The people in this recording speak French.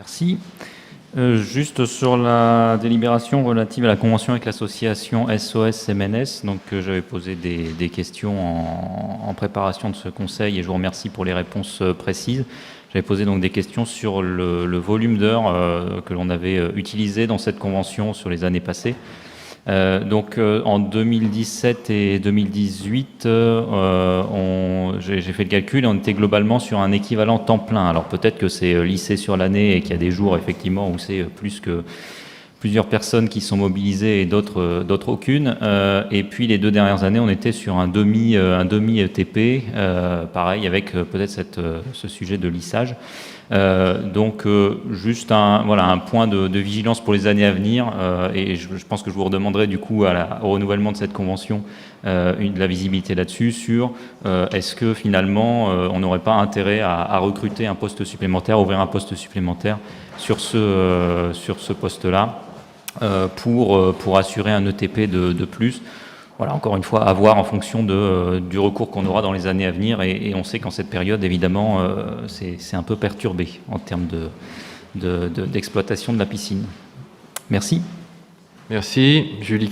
Merci. Juste sur la délibération relative à la convention avec l'association SOS MNS, donc j'avais posé des questions en préparation de ce conseil et je vous remercie pour les réponses précises. J'avais posé donc des questions sur le volume d'heures que l'on avait utilisé dans cette convention sur les années passées. En 2017 et 2018, j'ai fait le calcul et on était globalement sur un équivalent temps plein. Alors peut-être que c'est lissé sur l'année et qu'il y a des jours effectivement où c'est plus que plusieurs personnes qui sont mobilisées et d'autres aucune. Et puis les 2 dernières années, on était sur un demi TP, pareil avec peut-être ce sujet de lissage. Juste un point de vigilance pour les années à venir et je pense que je vous redemanderai du coup au renouvellement de cette convention de la visibilité là-dessus sur est-ce que finalement on n'aurait pas intérêt à recruter un poste supplémentaire, ouvrir un poste supplémentaire sur ce poste-là pour assurer un ETP de plus. Voilà, encore une fois, à voir en fonction du recours qu'on aura dans les années à venir. Et on sait qu'en cette période, évidemment, c'est un peu perturbé en termes d'exploitation de la piscine. Merci. Merci. Julie.